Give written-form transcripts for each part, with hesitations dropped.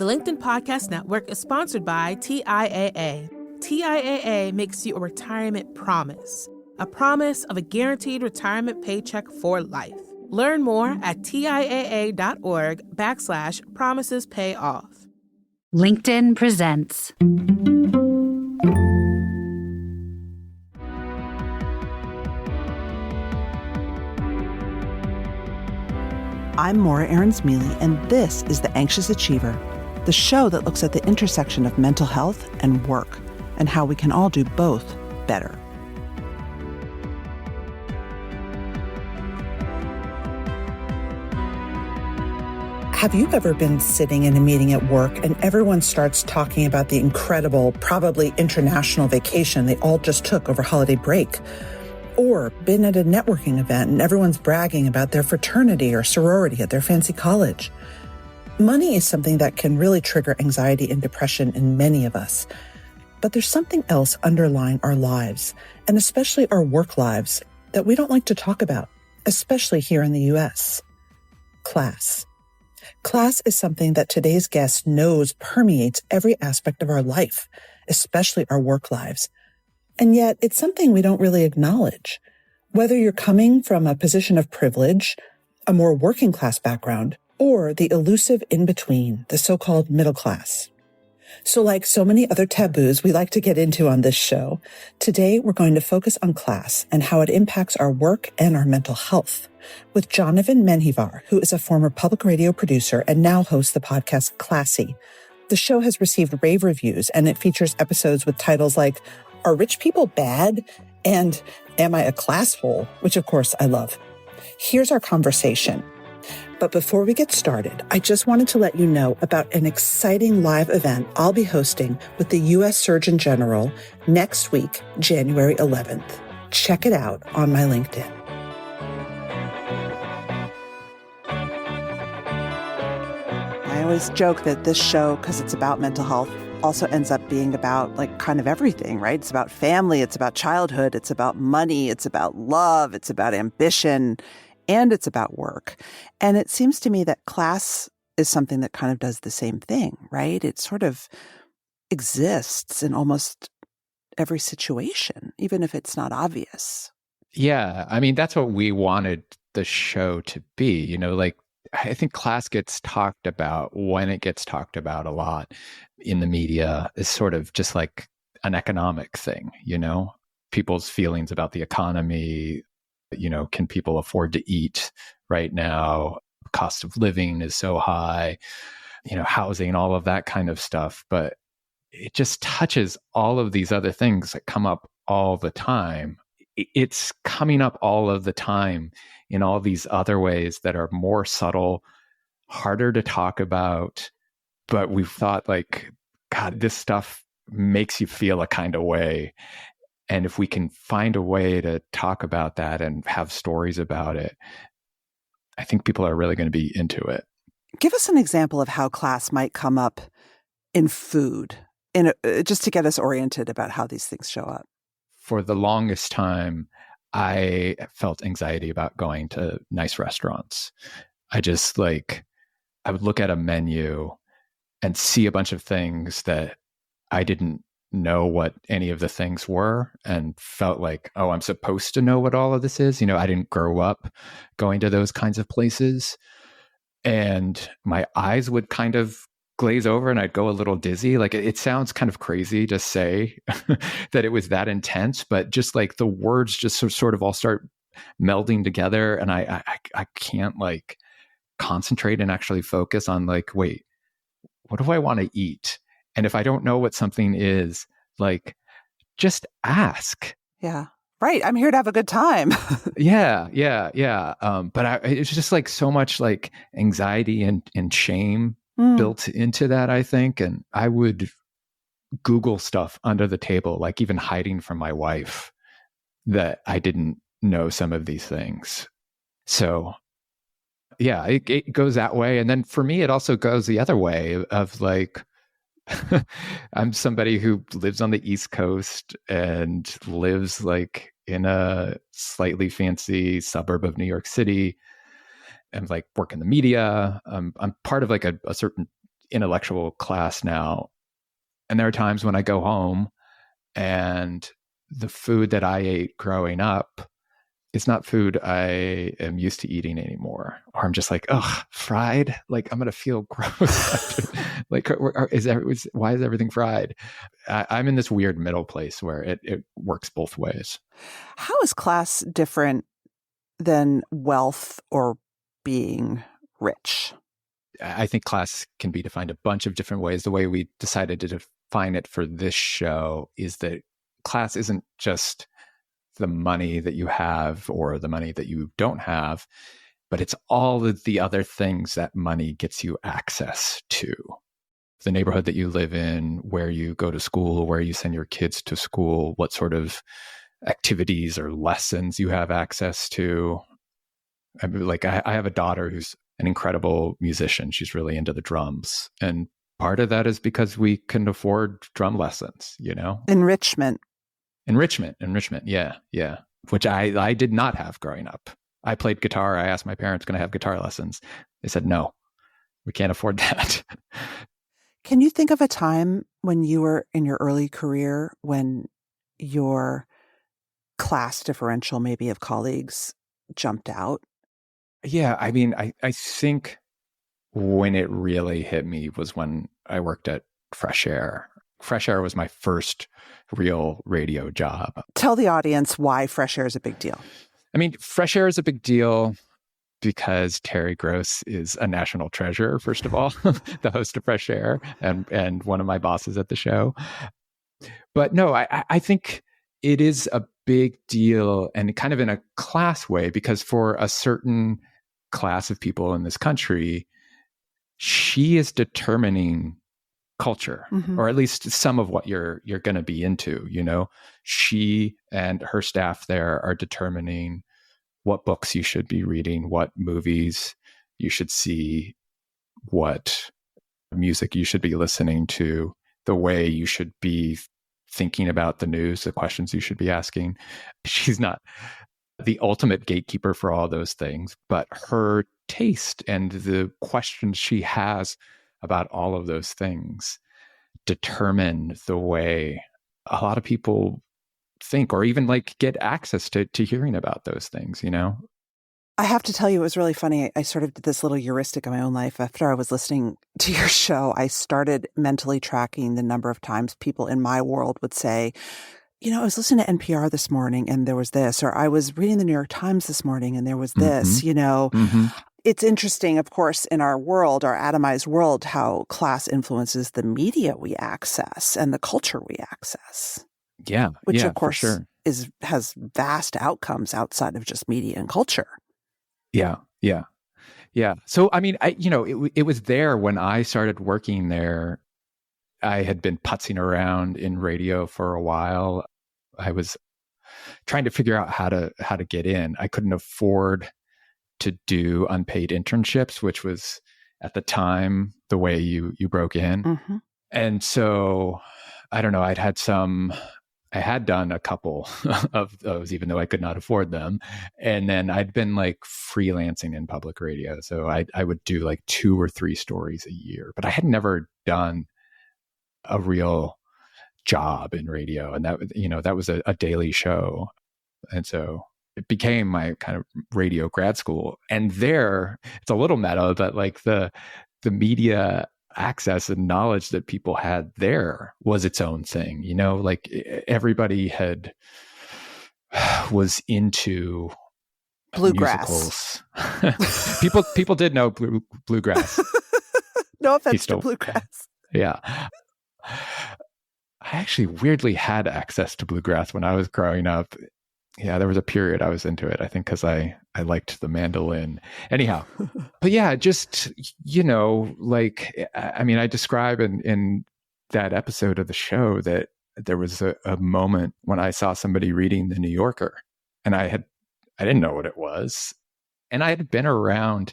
The LinkedIn Podcast Network is sponsored by TIAA. TIAA makes you a retirement promise, a promise of a guaranteed retirement paycheck for life. Learn more at TIAA.org/promises pay off. LinkedIn presents. I'm Maura Aarons-Mele, and this is The Anxious Achiever, the show that looks at the intersection of mental health and work, and how we can all do both better. Have you ever been sitting in a meeting at work and everyone starts talking about the incredible, probably international vacation they all just took over holiday break? Or been at a networking event and everyone's bragging about their fraternity or sorority at their fancy college? Money is something that can really trigger anxiety and depression in many of us. But there's something else underlying our lives, and especially our work lives, that we don't like to talk about, especially here in the U.S. Class. Class is something that today's guest knows permeates every aspect of our life, especially our work lives. And yet it's something we don't really acknowledge. Whether you're coming from a position of privilege, a more working class background, or the elusive in-between, the so-called middle class. So like so many other taboos we like to get into on this show, today we're going to focus on class and how it impacts our work and our mental health with Jonathan Menjivar, who is a former public radio producer and now hosts the podcast Classy. The show has received rave reviews, and it features episodes with titles like Are Rich People Bad? And Am I a Classhole? Which of course I love. Here's our conversation. But before we get started, I just wanted to let you know about an exciting live event I'll be hosting with the U.S. Surgeon General next week, January 11th. Check it out on my LinkedIn. I always joke that this show, because it's about mental health, also ends up being about like kind of everything, right? It's about family, it's about childhood, it's about money, it's about love, it's about ambition, and it's about work. And it seems to me that class is something that kind of does the same thing, right? It sort of exists in almost every situation, even if it's not obvious. Yeah, I mean, that's what we wanted the show to be, like I think class gets talked about when it gets talked about a lot in the media is sort of just like an economic thing, people's feelings about the economy, can people afford to eat right now? Cost of living is so high, housing, all of that kind of stuff. But it just touches all of these other things that come up all the time. It's coming up all of the time in all these other ways that are more subtle, harder to talk about. But we've thought like, God, this stuff makes you feel a kind of way. And if we can find a way to talk about that and have stories about it, I think people are really going to be into it. Give us an example of how class might come up in food, just to get us oriented about how these things show up. For the longest time, I felt anxiety about going to nice restaurants. I would look at a menu and see a bunch of things that I didn't know what any of the things were and felt like, oh, I'm supposed to know what all of this is. I didn't grow up going to those kinds of places. And my eyes would kind of glaze over and I'd go a little dizzy. Like it sounds kind of crazy to say that it was that intense, but just like the words just sort of all start melding together. And I can't like concentrate and actually focus on like, wait, what do I want to eat? And if I don't know what something is, like, just ask. Yeah. Right. I'm here to have a good time. Yeah. But it's just like so much like anxiety and shame built into that, I think. And I would Google stuff under the table, like even hiding from my wife that I didn't know some of these things. So yeah, it goes that way. And then for me, it also goes the other way of like, I'm somebody who lives on the East Coast and lives like in a slightly fancy suburb of New York City and like work in the media. I'm part of like a certain intellectual class now. And there are times when I go home and the food that I ate growing up is not food I am used to eating anymore. Or I'm just like, ugh, fried? Like, I'm going to feel gross. Like, why is everything fried? I'm in this weird middle place where it works both ways. How is class different than wealth or being rich? I think class can be defined a bunch of different ways. The way we decided to define it for this show is that class isn't just the money that you have or the money that you don't have, but it's all of the other things that money gets you access to. The neighborhood that you live in, where you go to school, where you send your kids to school, what sort of activities or lessons you have access to. I mean, like I have a daughter who's an incredible musician. She's really into the drums. And part of that is because we can afford drum lessons, you know? Enrichment. Yeah. Which I did not have growing up. I played guitar. I asked my parents, can I have guitar lessons? They said, no, we can't afford that. Can you think of a time when you were in your early career when your class differential maybe of colleagues jumped out? Yeah, I mean, I think when it really hit me was when I worked at Fresh Air. Fresh Air was my first real radio job. Tell the audience why Fresh Air is a big deal. I mean, Fresh Air is a big deal because Terry Gross is a national treasure, first of all, the host of Fresh Air and one of my bosses at the show. But no, I think it is a big deal and kind of in a class way, because for a certain class of people in this country, she is determining culture, or at least some of what you're going to be into, you know. She and her staff there are determining what books you should be reading, what movies you should see, what music you should be listening to, the way you should be thinking about the news, the questions you should be asking. She's not the ultimate gatekeeper for all those things, but her taste and the questions she has about all of those things determine the way a lot of people think, or even like get access to hearing about those things, you know? I have to tell you, it was really funny. I sort of did this little heuristic in my own life. After I was listening to your show, I started mentally tracking the number of times people in my world would say, you know, I was listening to NPR this morning and there was this, or I was reading the New York Times this morning and there was this, you know. It's interesting, of course, in our world, our atomized world, how class influences the media we access and the culture we access. Yeah. Which, of course, has vast outcomes outside of just media and culture. Yeah. So, I mean, it was there when I started working there. I had been putzing around in radio for a while. I was trying to figure out how to get in. I couldn't afford to do unpaid internships, which was at the time the way you broke in. And so, I don't know, I had done a couple of those, even though I could not afford them. And then I'd been like freelancing in public radio. So I would do like 2 or 3 stories a year, but I had never done a real job in radio. And that was a daily show. And so it became my kind of radio grad school. And there, it's a little meta, but like the media access and knowledge that people had there was its own thing, you know, like everybody was into bluegrass. Musicals. people did know bluegrass. No offense to bluegrass. Yeah. I actually weirdly had access to bluegrass when I was growing up. Yeah, there was a period I was into it, I think, because I liked the mandolin. Anyhow, but yeah, just, you know, like, I mean, I describe in that episode of the show that there was a moment when I saw somebody reading The New Yorker, and I didn't know what it was. And I had been around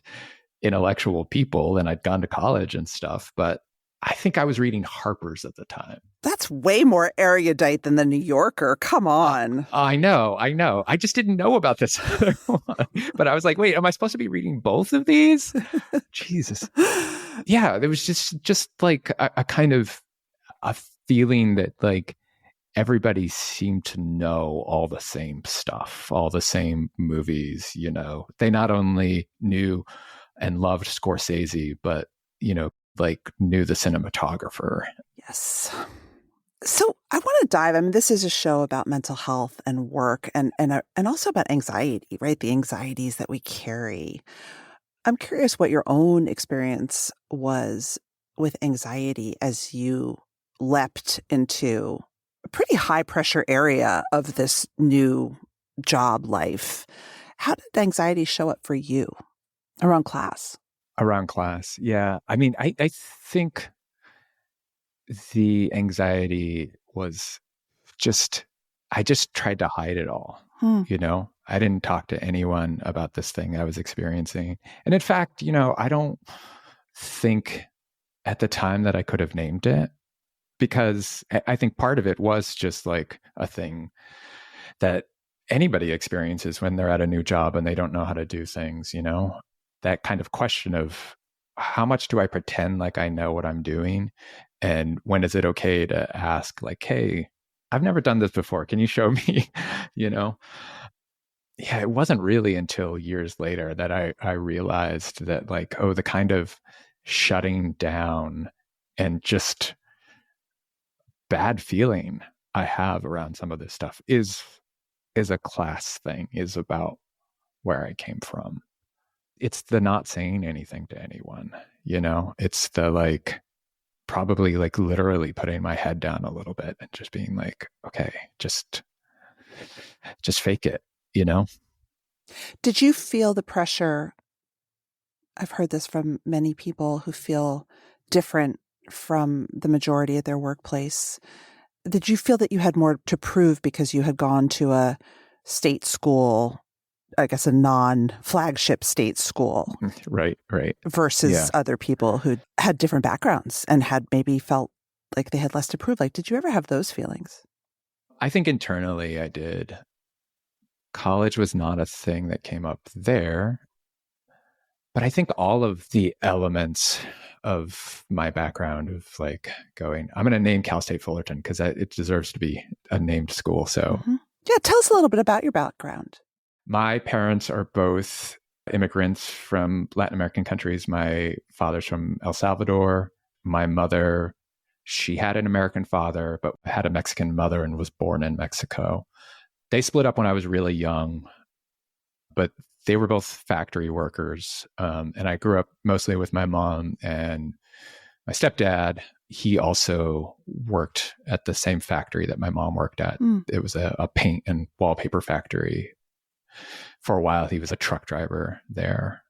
intellectual people and I'd gone to college and stuff, but I think I was reading Harper's at the time. That's way more erudite than The New Yorker. Come on. I know. I just didn't know about this other one. But I was like, wait, am I supposed to be reading both of these? Jesus. Yeah, there was just like a kind of a feeling that like everybody seemed to know all the same stuff, all the same movies, you know. They not only knew and loved Scorsese, but, you know, like knew the cinematographer. Yes. So I want to dive. I mean, this is a show about mental health and work, and also about anxiety, right? The anxieties that we carry. I'm curious what your own experience was with anxiety as you leapt into a pretty high pressure area of this new job life. How did anxiety show up for you around class? Around class. Yeah. I mean, I think the anxiety was I just tried to hide it all. Hmm. You know, I didn't talk to anyone about this thing I was experiencing. And in fact, you know, I don't think at the time that I could have named it, because I think part of it was just like a thing that anybody experiences when they're at a new job and they don't know how to do things, you know, that kind of question of how much do I pretend like I know what I'm doing? And when is it okay to ask, like, hey, I've never done this before. Can you show me? You know? Yeah, it wasn't really until years later that I realized that, like, oh, the kind of shutting down and just bad feeling I have around some of this stuff is a class thing, is about where I came from. It's the not saying anything to anyone, you know? It's the like probably like literally putting my head down a little bit and just being like, okay, just fake it, you know? Did you feel the pressure? I've heard this from many people who feel different from the majority at their workplace. Did you feel that you had more to prove because you had gone to a state school, I guess a non-flagship state school, Right. versus other people who had different backgrounds and had maybe felt like they had less to prove? Like, did you ever have those feelings? I think internally I did. College was not a thing that came up there. But I think all of the elements of my background of like going, I'm going to name Cal State Fullerton because it deserves to be a named school. So, Yeah, tell us a little bit about your background. my parents are both immigrants from Latin American countries. My father's from El Salvador. My mother, she had an American father, but had a Mexican mother and was born in Mexico. They split up when I was really young, but they were both factory workers. And I grew up mostly with my mom and my stepdad. He also worked at the same factory that my mom worked at. It was a paint and wallpaper factory. For a while, he was a truck driver there.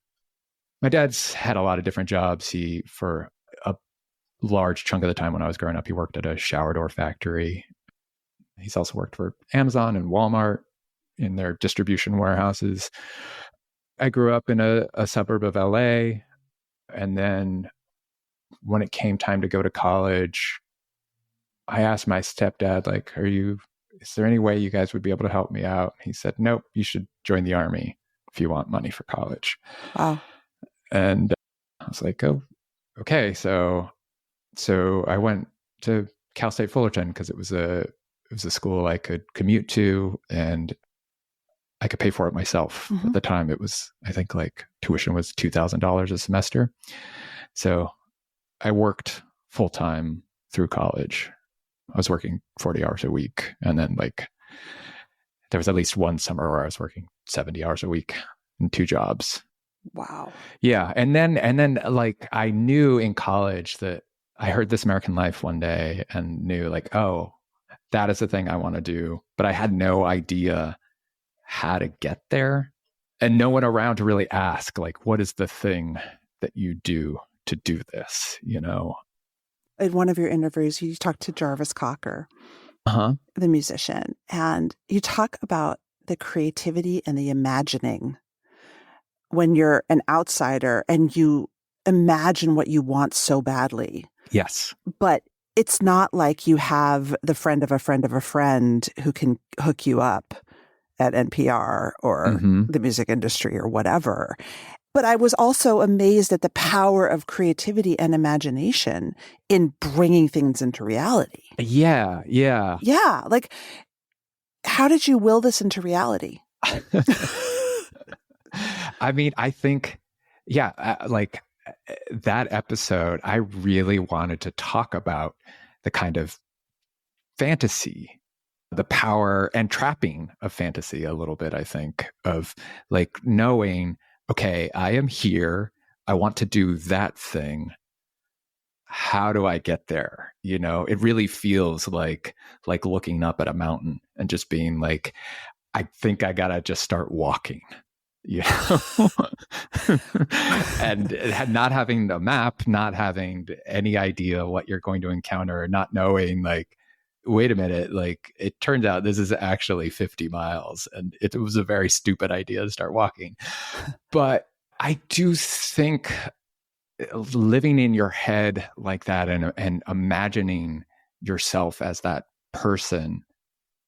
My dad's had a lot of different jobs. For a large chunk of the time when I was growing up, he worked at a shower door factory. He's also worked for Amazon and Walmart in their distribution warehouses. I grew up in a suburb of LA. And then when it came time to go to college, I asked my stepdad, like, is there any way you guys would be able to help me out? He said, nope, you should join the Army if you want money for college. Wow. And I was like, oh, okay. So I went to Cal State Fullerton because it was a school I could commute to and I could pay for it myself. At the time, it was, I think, like tuition was $2,000 a semester. So I worked full time through college. I was working 40 hours a week. And then like there was at least one summer where I was working 70 hours a week in 2 jobs. Wow. Yeah. And then like I knew in college that I heard This American Life one day and knew like, oh, that is the thing I want to do. But I had no idea how to get there and no one around to really ask, like, what is the thing that you do to do this, you know? In one of your interviews, you talked to Jarvis Cocker, the musician, and you talk about the creativity and the imagining when you're an outsider and you imagine what you want so badly. Yes. But it's not like you have the friend of a friend of a friend who can hook you up at NPR or the music industry or whatever. But I was also amazed at the power of creativity and imagination in bringing things into reality. Yeah. Yeah. Like, how did you will this into reality? I mean, I think, like that episode, I really wanted to talk about the kind of fantasy, the power and trapping of fantasy a little bit, I think, of like knowing, okay, I am here. I want to do that thing. How do I get there? You know, it really feels like looking up at a mountain and just being like, I think I gotta just start walking, you know, and not having a map, not having any idea what you're going to encounter, not knowing like, wait a minute, like it turns out this is actually 50 miles and it was a very stupid idea to start walking. But I do think living in your head like that and imagining yourself as that person,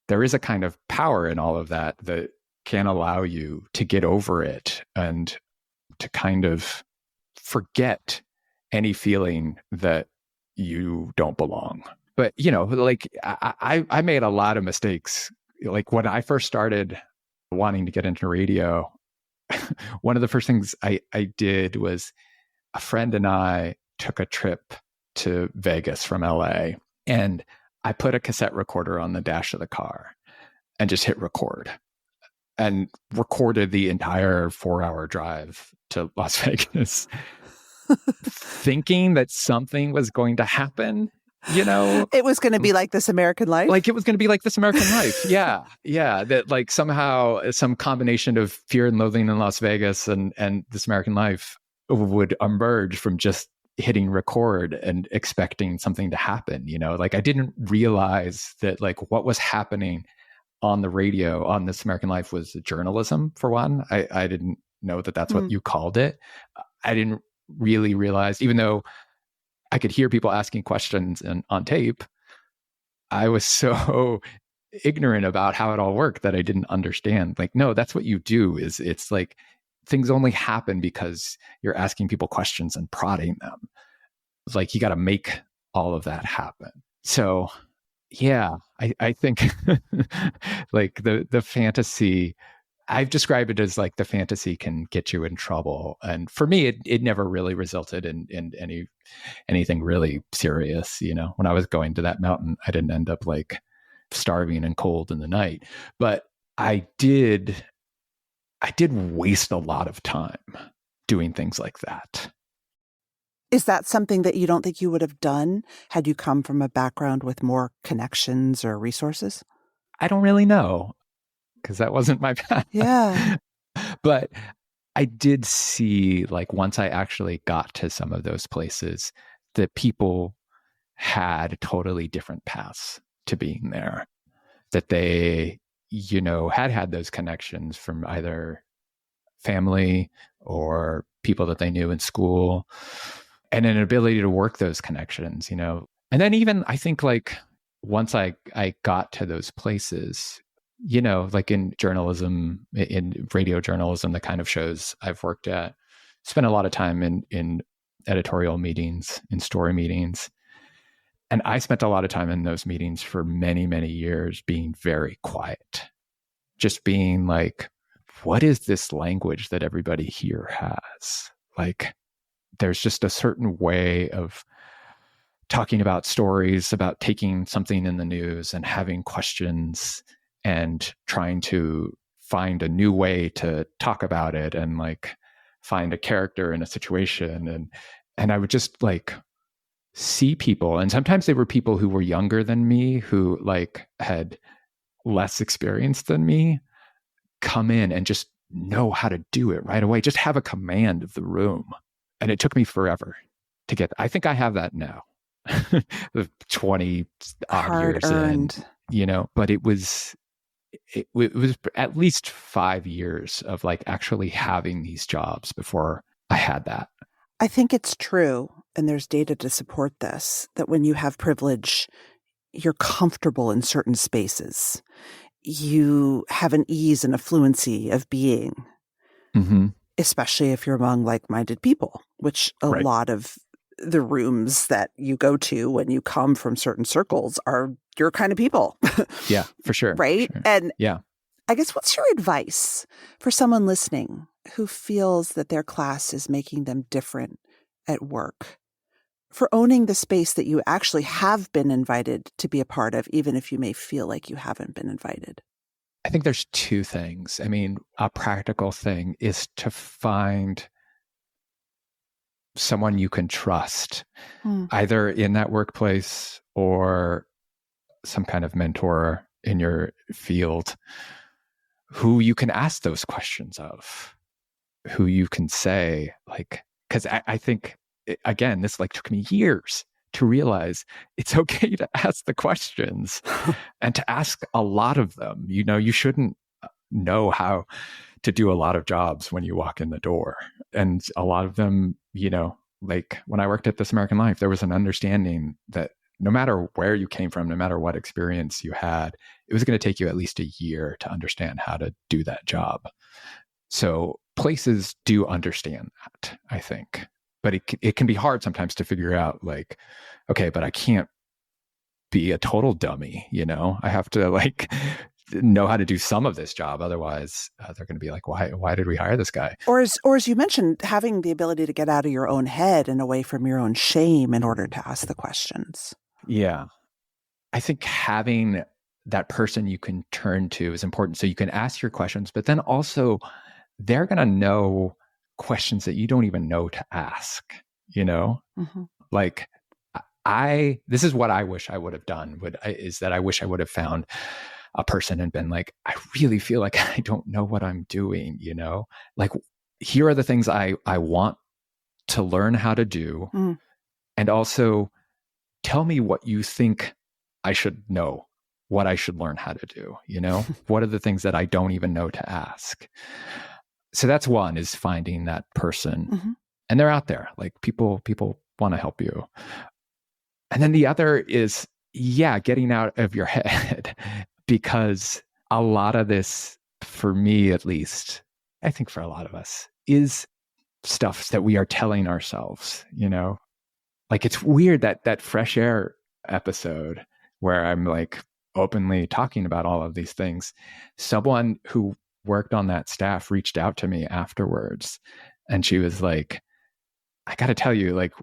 there is a kind of power in all of that that can allow you to get over it and to kind of forget any feeling that you don't belong. But, you know, like I made a lot of mistakes. Like when I first started wanting to get into radio, one of the first things I did was a friend and I took a trip to Vegas from LA, and I put a cassette recorder on the dash of the car and just hit record and recorded the entire 4-hour drive to Las Vegas, thinking that something was going to happen. You know, it was going to be like This American Life. Like it was going to be like This American Life. Yeah. That like somehow some combination of Fear and Loathing in Las Vegas and This American Life would emerge from just hitting record and expecting something to happen. You know, like I didn't realize that like what was happening on the radio on This American Life was journalism, for one. I didn't know that that's what you called it. I didn't really realize, even though I could hear people asking questions on tape, I was so ignorant about how it all worked that I didn't understand. Like, no, that's what you do. It's like things only happen because you're asking people questions and prodding them. It's like you got to make all of that happen. So, yeah, I think like the fantasy, I've described it as like the fantasy can get you in trouble. And for me, it never really resulted in anything really serious. You know, when I was going to that mountain, I didn't end up like starving and cold in the night, but I did waste a lot of time doing things like that. Is that something that you don't think you would have done had you come from a background with more connections or resources? I don't really know, because that wasn't my path. Yeah. But I did see, like, once I actually got to some of those places, that people had totally different paths to being there, that they, you know, had those connections from either family or people that they knew in school, and an ability to work those connections, you know. And then even I think like once I got to those places, you know, like in journalism, in radio journalism, the kind of shows I've worked at, spent a lot of time in editorial meetings, in story meetings. And I spent a lot of time in those meetings for many, many years being very quiet, just being like, what is this language that everybody here has? Like, there's just a certain way of talking about stories, about taking something in the news and having questions and trying to find a new way to talk about it and like find a character in a situation. And I would just like see people. And sometimes they were people who were younger than me, who like had less experience than me, come in and just know how to do it right away, just have a command of the room. And it took me forever to get, I think I have that now, 20 odd years in, you know, but it was at least 5 years of like actually having these jobs before I had that. I think it's true, and there's data to support this, that when you have privilege, you're comfortable in certain spaces. You have an ease and a fluency of being. Mm-hmm. especially if you're among like-minded people, which a Right. lot of the rooms that you go to when you come from certain circles are your kind of people. Yeah, for sure. Right? Sure. And Yeah. I guess what's your advice for someone listening who feels that their class is making them different at work, for owning the space that you actually have been invited to be a part of, even if you may feel like you haven't been invited? I think there's two things. I mean, a practical thing is to find someone you can trust, either in that workplace or some kind of mentor in your field, who you can ask those questions of, who you can say, like, because I think, again, this like took me years to realize it's okay to ask the questions and to ask a lot of them. You know, you shouldn't know how to do a lot of jobs when you walk in the door. And a lot of them, you know, like when I worked at This American Life, there was an understanding that no matter where you came from, no matter what experience you had, it was going to take you at least a year to understand how to do that job. So places do understand that, I think. But it can be hard sometimes to figure out, like, okay, but I can't be a total dummy, you know? I have to like know how to do some of this job. Otherwise, they're going to be like, why did we hire this guy? Or as you mentioned, having the ability to get out of your own head and away from your own shame in order to ask the questions. Yeah. I think having that person you can turn to is important. So you can ask your questions, but then also they're going to know questions that you don't even know to ask, you know? Mm-hmm. Like this is what I wish I would have done, is that I wish I would have found a person and been like, I really feel like I don't know what I'm doing, you know? Like, here are the things I want to learn how to do. And also tell me what you think I should know, what I should learn how to do, you know? What are the things that I don't even know to ask? So that's one, is finding that person. Mm-hmm. And they're out there. Like people want to help you. And then the other is, getting out of your head, because a lot of this, for me at least, I think for a lot of us, is stuff that we are telling ourselves, you know? Like, it's weird that Fresh Air episode where I'm like openly talking about all of these things. Someone who worked on that staff reached out to me afterwards, and she was like, I got to tell you, like,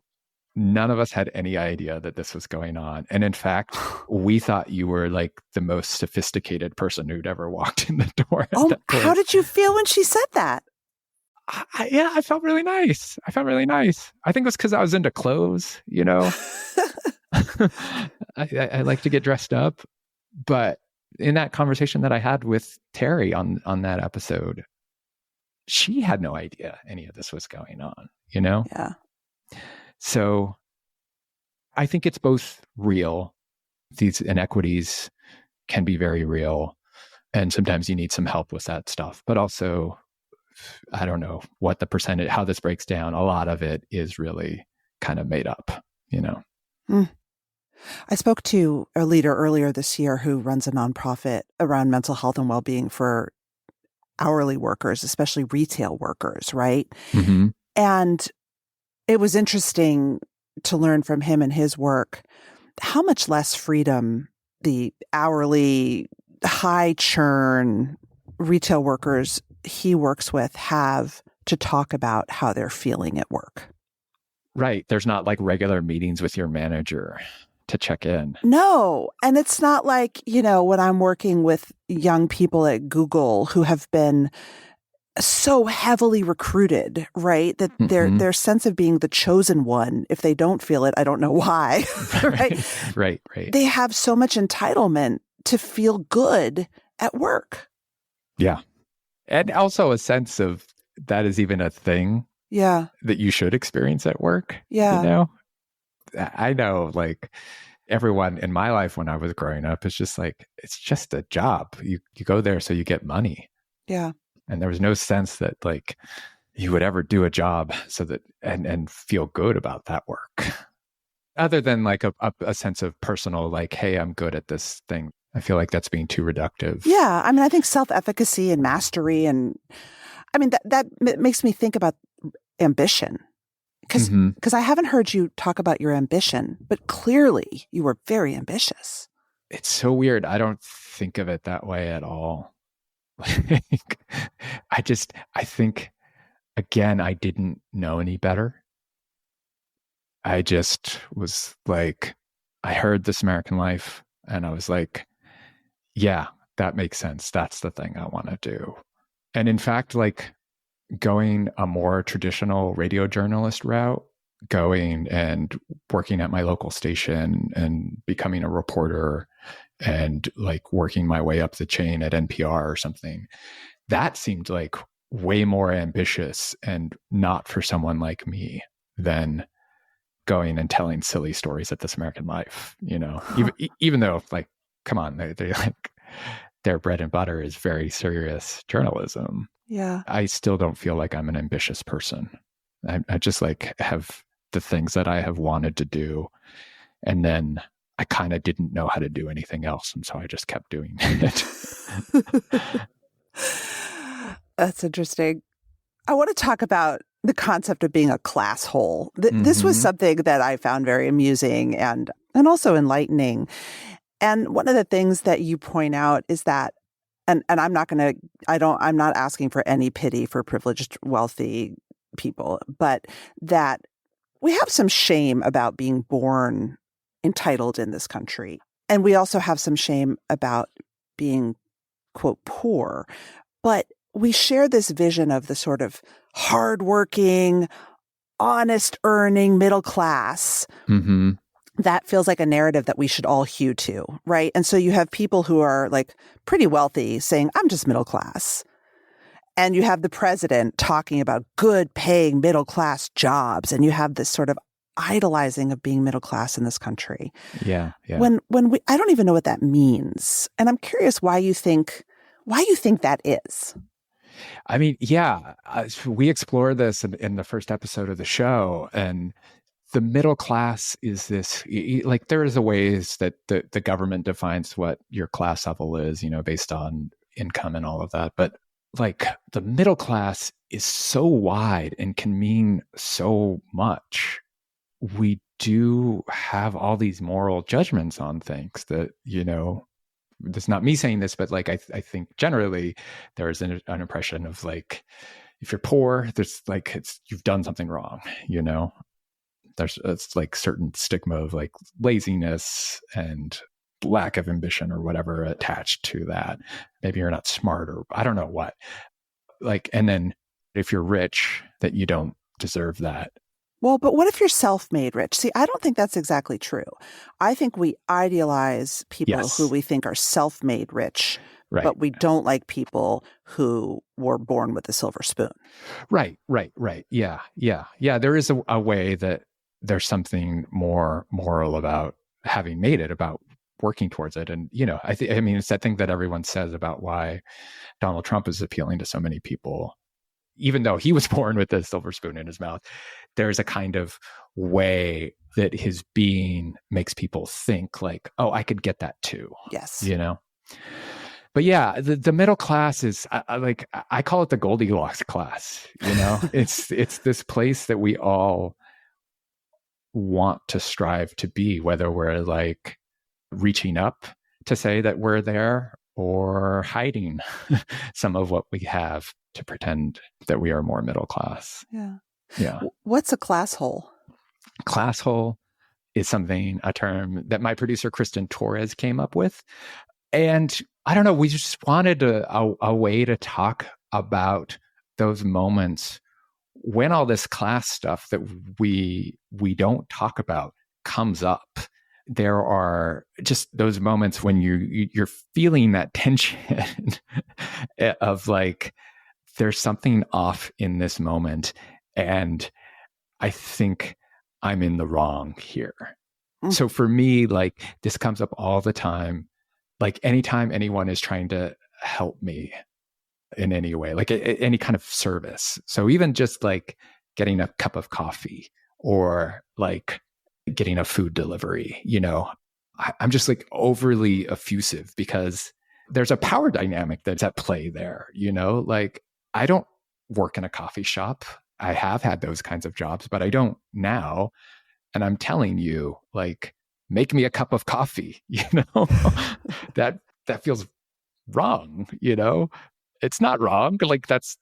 none of us had any idea that this was going on. And in fact, we thought you were like the most sophisticated person who'd ever walked in the door. How did you feel when she said that? I felt really nice. I think it was because I was into clothes, you know? I like to get dressed up. But in that conversation that I had with Terry on that episode, she had no idea any of this was going on, you know? Yeah. So I think it's both real. These inequities can be very real. And sometimes you need some help with that stuff. But also, I don't know what the percentage, how this breaks down. A lot of it is really kind of made up, you know? I spoke to a leader earlier this year who runs a nonprofit around mental health and well-being for hourly workers, especially retail workers, right? Mm-hmm. And it was interesting to learn from him and his work how much less freedom the hourly, high churn retail workers he works with have to talk about how they're feeling at work. Right. There's not like regular meetings with your manager to check in. No. And it's not like, you know, when I'm working with young people at Google who have been so heavily recruited, right? That their sense of being the chosen one, if they don't feel it, I don't know why. Right. They have so much entitlement to feel good at work. Yeah. And also a sense of that is even a thing. Yeah. That you should experience at work. Yeah. You know? I know, like, everyone in my life when I was growing up, it's just like, it's just a job. You go there so you get money. Yeah. And there was no sense that like you would ever do a job so that and feel good about that work, other than like a sense of personal, like, hey, I'm good at this thing. I feel like that's being too reductive. Yeah. I mean, I think self-efficacy and mastery, and I mean, that makes me think about ambition. Because I haven't heard you talk about your ambition, but clearly you were very ambitious. It's so weird. I don't think of it that way at all. Like, I think, again, I didn't know any better. I just was like, I heard This American Life and I was like, yeah, that makes sense. That's the thing I want to do. And in fact, like, going a more traditional radio journalist route, going and working at my local station and becoming a reporter and like working my way up the chain at NPR or something, that seemed like way more ambitious and not for someone like me than going and telling silly stories at This American Life, even though, like, come on, they're like, their bread and butter is very serious journalism. Yeah. I still don't feel like I'm an ambitious person. I just like have the things that I have wanted to do. And then I kind of didn't know how to do anything else. And so I just kept doing it. That's interesting. I want to talk about the concept of being a class hole. This was something that I found very amusing and also enlightening. And one of the things that you point out is that, and I'm not asking for any pity for privileged, wealthy people, but that we have some shame about being born entitled in this country. And we also have some shame about being, quote, poor. But we share this vision of the sort of hardworking, honest earning middle class. Mm-hmm. That feels like a narrative that we should all hew to, right? And so you have people who are like pretty wealthy saying, I'm just middle class. And you have the president talking about good paying middle class jobs. And you have this sort of idolizing of being middle class in this country. Yeah. When I don't even know what that means. And I'm curious why you think that is. I mean, yeah, we explore this in the first episode of the show, and the middle class is this, like, there's a ways that the government defines what your class level is, based on income and all of that. But like, the middle class is so wide and can mean so much. We do have all these moral judgments on things that, it's not me saying this, but like, I think generally there is an impression of like, if you're poor, there's like, you've done something wrong, it's like certain stigma of like laziness and lack of ambition or whatever attached to that. Maybe you're not smart or I don't know what. Like, and then if you're rich, that you don't deserve that. Well, but what if you're self-made rich? See, I don't think that's exactly true. I think we idealize people who we think are self-made rich, right, but we don't like people who were born with a silver spoon. Right. Yeah. There is a way that there's something more moral about having made it, about working towards it. And, I mean, it's that thing that everyone says about why Donald Trump is appealing to so many people. Even though he was born with a silver spoon in his mouth, there's a kind of way that his being makes people think like, oh, I could get that too. Yes. But yeah, the middle class is I call it the Goldilocks class. It's this place that we all want to strive to be, whether we're like reaching up to say that we're there or hiding some of what we have to pretend that we are more middle class. Yeah. What's a class hole? Class hole is a term that my producer, Kristen Torres, came up with. And I don't know, we just wanted a way to talk about those moments when all this class stuff that we don't talk about comes up. There are just those moments when you're feeling that tension of like, there's something off in this moment, and I think I'm in the wrong here. So for me, like, this comes up all the time. Like, anytime anyone is trying to help me in any way, like any kind of service. So even just like getting a cup of coffee or like getting a food delivery, I'm just like overly effusive because there's a power dynamic that's at play there, like, I don't work in a coffee shop. I have had those kinds of jobs, but I don't now. And I'm telling you, like, make me a cup of coffee, that feels wrong, It's not wrong. Like that's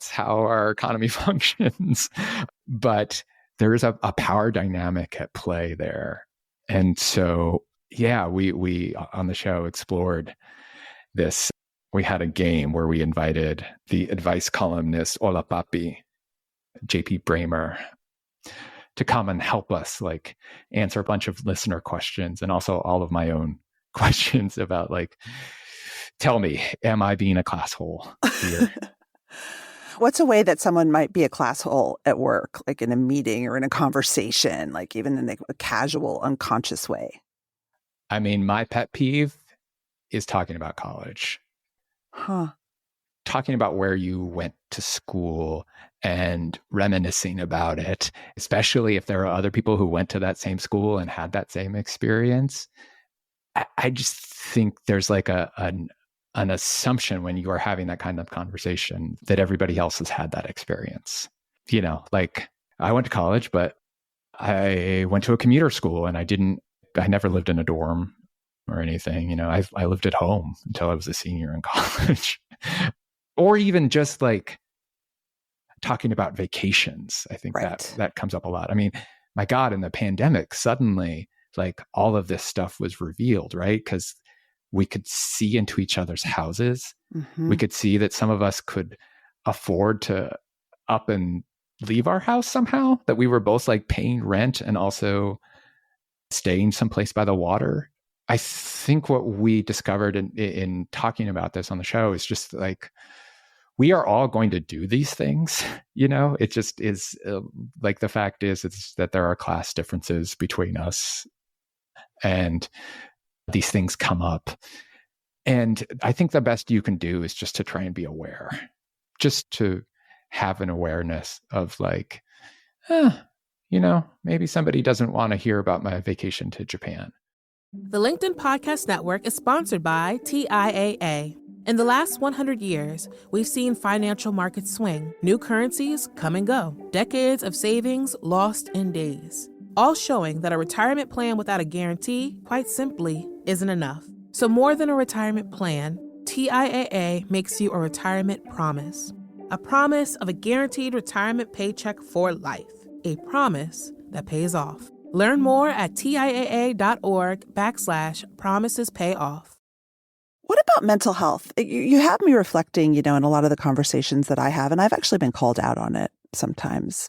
how our economy functions. But there is a power dynamic at play there. And so, yeah, we on the show explored this. We had a game where we invited the advice columnist Ola Papi, JP Bramer, to come and help us like answer a bunch of listener questions and also all of my own questions about like, tell me, am I being a class hole here? What's a way that someone might be a class hole at work, like in a meeting or in a conversation, like even in a casual, unconscious way? I mean, my pet peeve is talking about college. Talking about where you went to school and reminiscing about it, especially if there are other people who went to that same school and had that same experience. I just think there's like an assumption when you are having that kind of conversation that everybody else has had that experience. Like I went to college, but I went to a commuter school and I never lived in a dorm or anything. I lived at home until I was a senior in college. Or even just like talking about vacations. I think that comes up a lot. I mean, my God, in the pandemic, suddenly like all of this stuff was revealed, right? Because we could see into each other's houses. Mm-hmm. We could see that some of us could afford to up and leave our house somehow, that we were both like paying rent and also staying someplace by the water. I think what we discovered in talking about this on the show is just like, we are all going to do these things, it just is like the fact is it's that there are class differences between us and these things come up. And I think the best you can do is just to try and be aware, just to have an awareness of like, maybe somebody doesn't want to hear about my vacation to Japan. The LinkedIn Podcast Network is sponsored by TIAA. In the last 100 years, we've seen financial markets swing, new currencies come and go, decades of savings lost in days, all showing that a retirement plan without a guarantee, quite simply, isn't enough. So more than a retirement plan, TIAA makes you a retirement promise. A promise of a guaranteed retirement paycheck for life. A promise that pays off. Learn more at TIAA.org/promisespayoff. What about mental health? You have me reflecting, in a lot of the conversations that I have, and I've actually been called out on it sometimes,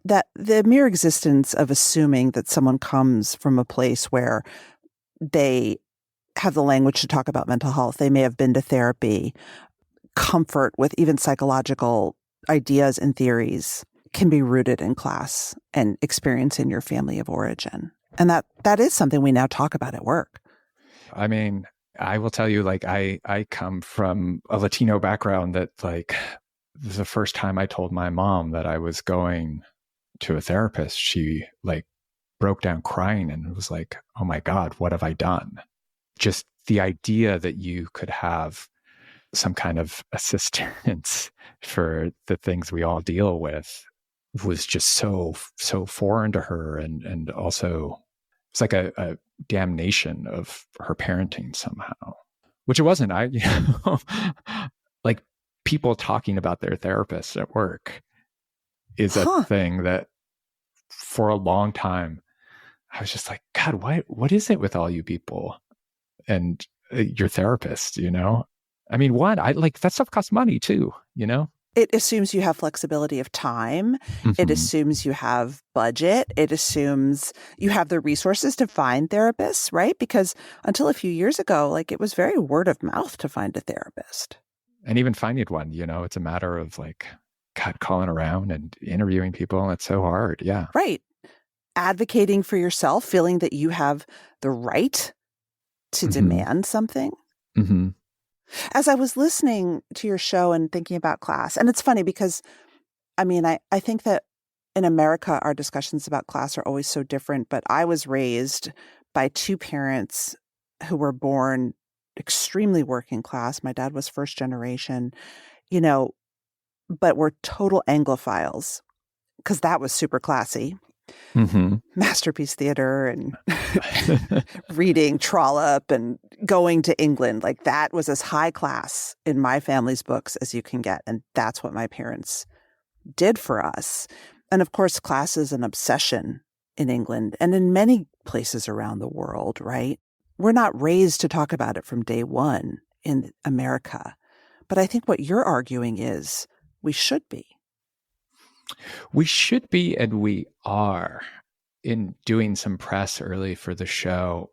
that the mere existence of assuming that someone comes from a place where they have the language to talk about mental health, they may have been to therapy, comfort with even psychological ideas and theories can be rooted in class and experience in your family of origin. And that is something we now talk about at work. I mean, I will tell you, like, I come from a Latino background that, like, the first time I told my mom that I was going to a therapist, she, like, broke down crying and was like, oh my God, what have I done? Just the idea that you could have some kind of assistance for the things we all deal with was just so foreign to her. And also it's like a damnation of her parenting somehow, which it wasn't. Like people talking about their therapists at work is a thing that for a long time, I was just like, God, what is it with all you people and your therapist, I mean, that stuff costs money too, It assumes you have flexibility of time. Mm-hmm. It assumes you have budget. It assumes you have the resources to find therapists, right? Because until a few years ago, like it was very word of mouth to find a therapist. And even finding one, it's a matter of like, God, calling around and interviewing people. It's so hard. Yeah. Right. Advocating for yourself, feeling that you have the right to mm-hmm. demand something. Mm-hmm. As I was listening to your show and thinking about class, and it's funny because, I mean, I think that in America, our discussions about class are always so different, but I was raised by two parents who were born extremely working class. My dad was first generation. but were total Anglophiles, because that was super classy. Mm-hmm. Masterpiece Theater and reading Trollope and going to England. Like, that was as high class in my family's books as you can get. And that's what my parents did for us. And of course, class is an obsession in England and in many places around the world, right? We're not raised to talk about it from day one in America. But I think what you're arguing is we should be. We should be, and we are. In doing some press early for the show,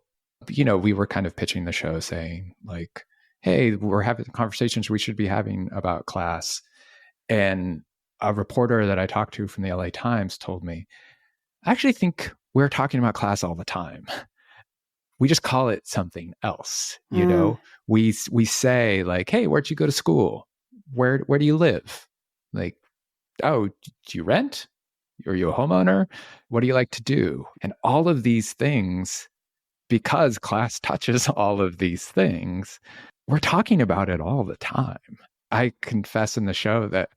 we were kind of pitching the show saying, like, hey, we're having conversations we should be having about class. And a reporter that I talked to from the LA Times told me, I actually think we're talking about class all the time. We just call it something else. We say, like, hey, where'd you go to school? Where do you live? Like, oh, do you rent? Are you a homeowner? What do you like to do? And all of these things, because class touches all of these things, we're talking about it all the time. I confess in the show that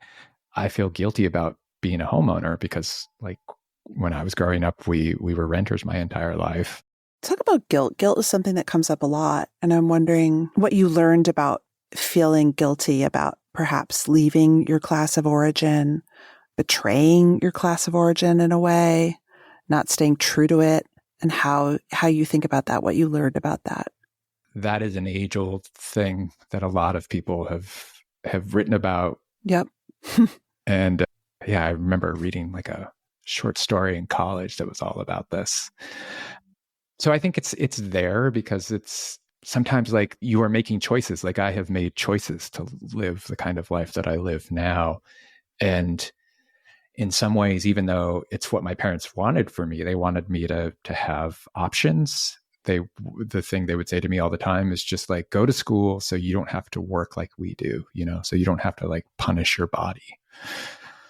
I feel guilty about being a homeowner because, like, when I was growing up, we were renters my entire life. Talk about guilt. Guilt is something that comes up a lot. And I'm wondering what you learned about feeling guilty about perhaps leaving your class of origin, betraying your class of origin in a way, not staying true to it, and how you think about that, what you learned about that. That is an age-old thing that a lot of people have written about. Yep. And I remember reading like a short story in college that was all about this. So I think it's there because it's sometimes like you are making choices. Like, I have made choices to live the kind of life that I live now. And in some ways, even though it's what my parents wanted for me, they wanted me to have options. The thing they would say to me all the time is just like, go to school so you don't have to work like we do, so you don't have to like punish your body.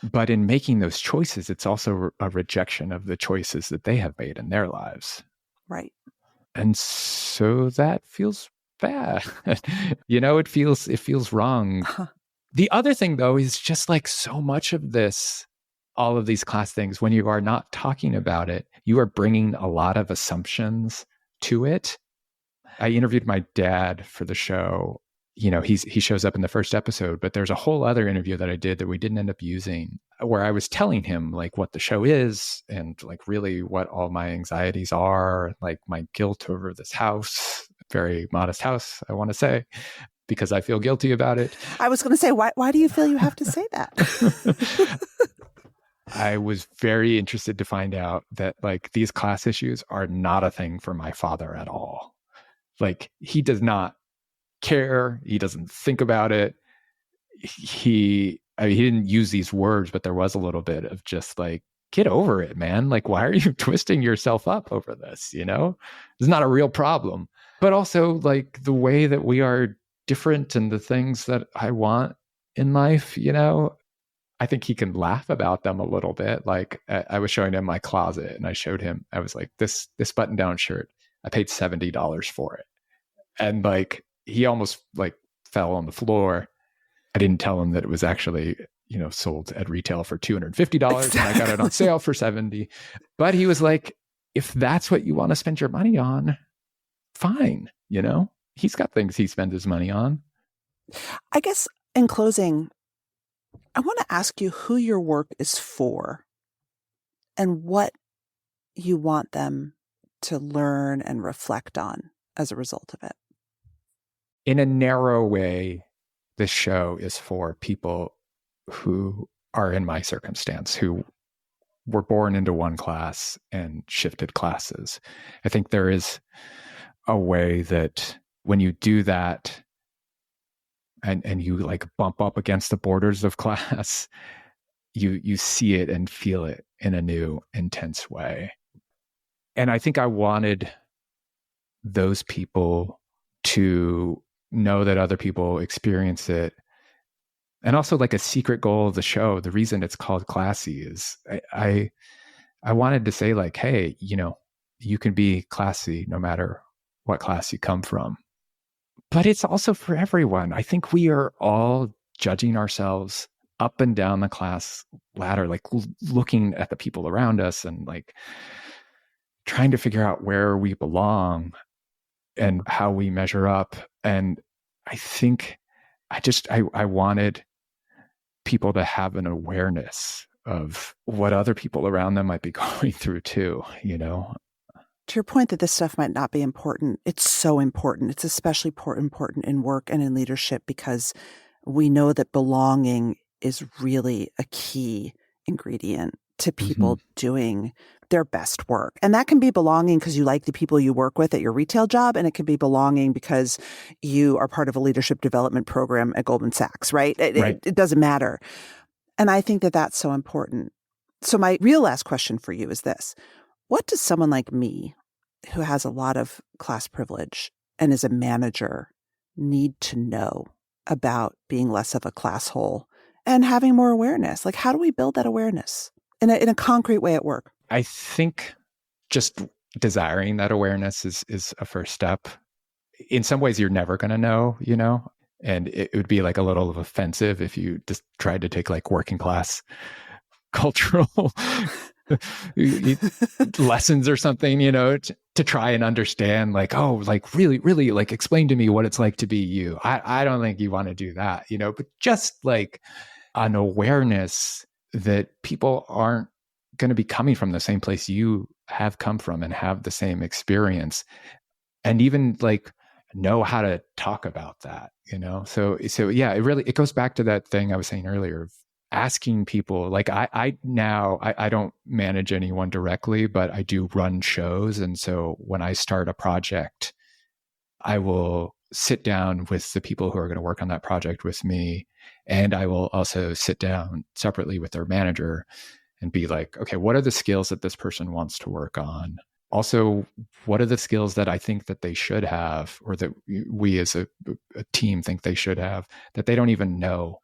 But in making those choices, it's also a rejection of the choices that they have made in their lives. Right. And so that feels bad. It feels wrong. The other thing, though, is just like so much of this, all of these class things, when you are not talking about it, you are bringing a lot of assumptions to it. I interviewed my dad for the show. He shows up in the first episode, but there's a whole other interview that I did that we didn't end up using, where I was telling him like what the show is and like really what all my anxieties are, like my guilt over this house, very modest house, I want to say, because I feel guilty about it. I was going to say, why do you feel you have to say that? I was very interested to find out that like these class issues are not a thing for my father at all. Like, he does not care. He doesn't think about it. He didn't use these words, but there was a little bit of just like, get over it, man. Like, why are you twisting yourself up over this? It's not a real problem. But also like the way that we are different and the things that I want in life, I think he can laugh about them a little bit. Like, I was showing him my closet and I showed him, I was like, this button down shirt, I paid $70 for it. And like, he almost like fell on the floor. I didn't tell him that it was actually, sold at retail for $250 and I got it on sale for $70. But he was like, if that's what you want to spend your money on, fine. He's got things he spends his money on. I guess in closing, I want to ask you who your work is for and what you want them to learn and reflect on as a result of it. In a narrow way, this show is for people who are in my circumstance, who were born into one class and shifted classes. I think there is a way that when you do that and you like bump up against the borders of class, you see it and feel it in a new, intense way. And I think I wanted those people to know that other people experience it. And also, like, a secret goal of the show, the reason it's called Classy is I wanted to say, like, hey, you can be classy no matter what class you come from. But it's also for everyone. I think we are all judging ourselves up and down the class ladder, like looking at the people around us and like trying to figure out where we belong and how we measure up. And I think I wanted people to have an awareness of what other people around them might be going through too, you know? To your point that this stuff might not be important, it's so important. It's especially important in work and in leadership because we know that belonging is really a key ingredient to people doing their best work. And that can be belonging because you like the people you work with at your retail job, and it can be belonging because you are part of a leadership development program at Goldman Sachs, right? It doesn't matter. And I think that that's so important. So my real last question for you is this. What does someone like me, who has a lot of class privilege and is a manager, need to know about being less of a class hole and having more awareness? Like, how do we build that awareness in a concrete way at work? I think just desiring that awareness is a first step. In some ways, you're never going to know, you know, and it would be like a little offensive if you just tried to take like working class cultural lessons or something, you know, to try and understand like, oh, like really, really like explain to me what it's like to be you. I don't think you want to do that, you know, but just like an awareness that people aren't going to be coming from the same place you have come from and have the same experience, and even like know how to talk about that, you know? So yeah, it goes back to that thing I was saying earlier of asking people. Like I don't manage anyone directly, but I do run shows. And so when I start a project, I will sit down with the people who are going to work on that project with me. And I will also sit down separately with their manager and be like, okay, what are the skills that this person wants to work on? Also, what are the skills that I think that they should have, or that we as a team think they should have, that they don't even know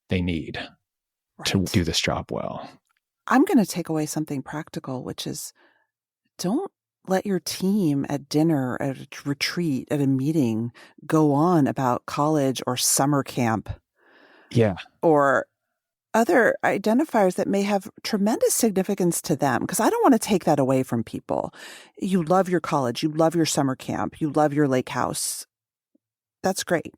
they need to do this job well? I'm going to take away something practical, which is don't let your team at dinner, at a retreat, at a meeting go on about college or summer camp. Yeah. Or other identifiers that may have tremendous significance to them, because I don't want to take that away from people. You love your college, you love your summer camp, you love your lake house. That's great.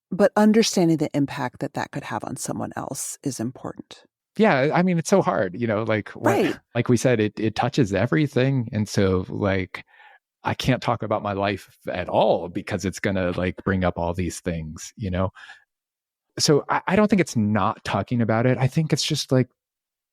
But understanding the impact that that could have on someone else is important. Yeah, I mean, it's so hard, you know, like like we said, it touches everything. And so like, I can't talk about my life at all because it's going to like bring up all these things, you know? So I don't think it's not talking about it. I think it's just like,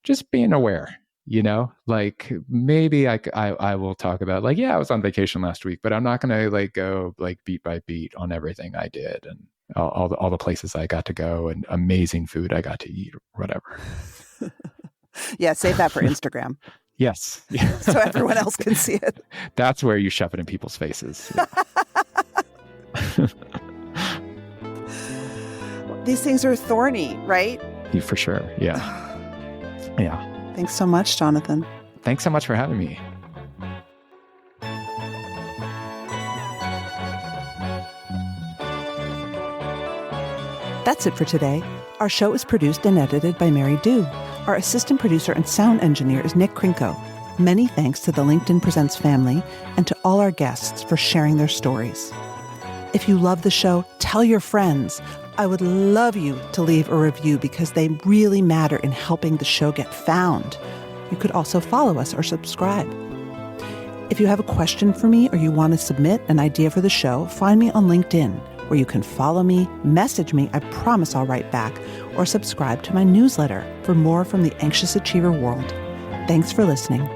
just being aware, you know, like maybe I will talk about like, yeah, I was on vacation last week, but I'm not going to like go like beat by beat on everything I did and all the places I got to go and amazing food I got to eat or whatever. Yeah. Save that for Instagram. Yes. So everyone else can see it. That's where you shove it in people's faces. Yeah. These things are thorny, right? Yeah, for sure. Yeah. Yeah. Thanks so much, Jonathan. Thanks so much for having me. That's it for today. Our show is produced and edited by Mary Dew. Our assistant producer and sound engineer is Nick Krinko. Many thanks to the LinkedIn Presents family and to all our guests for sharing their stories. If you love the show, tell your friends. I would love you to leave a review because they really matter in helping the show get found. You could also follow us or subscribe. If you have a question for me or you want to submit an idea for the show, find me on LinkedIn, where you can follow me, message me, I promise I'll write back, or subscribe to my newsletter for more from the Anxious Achiever world. Thanks for listening.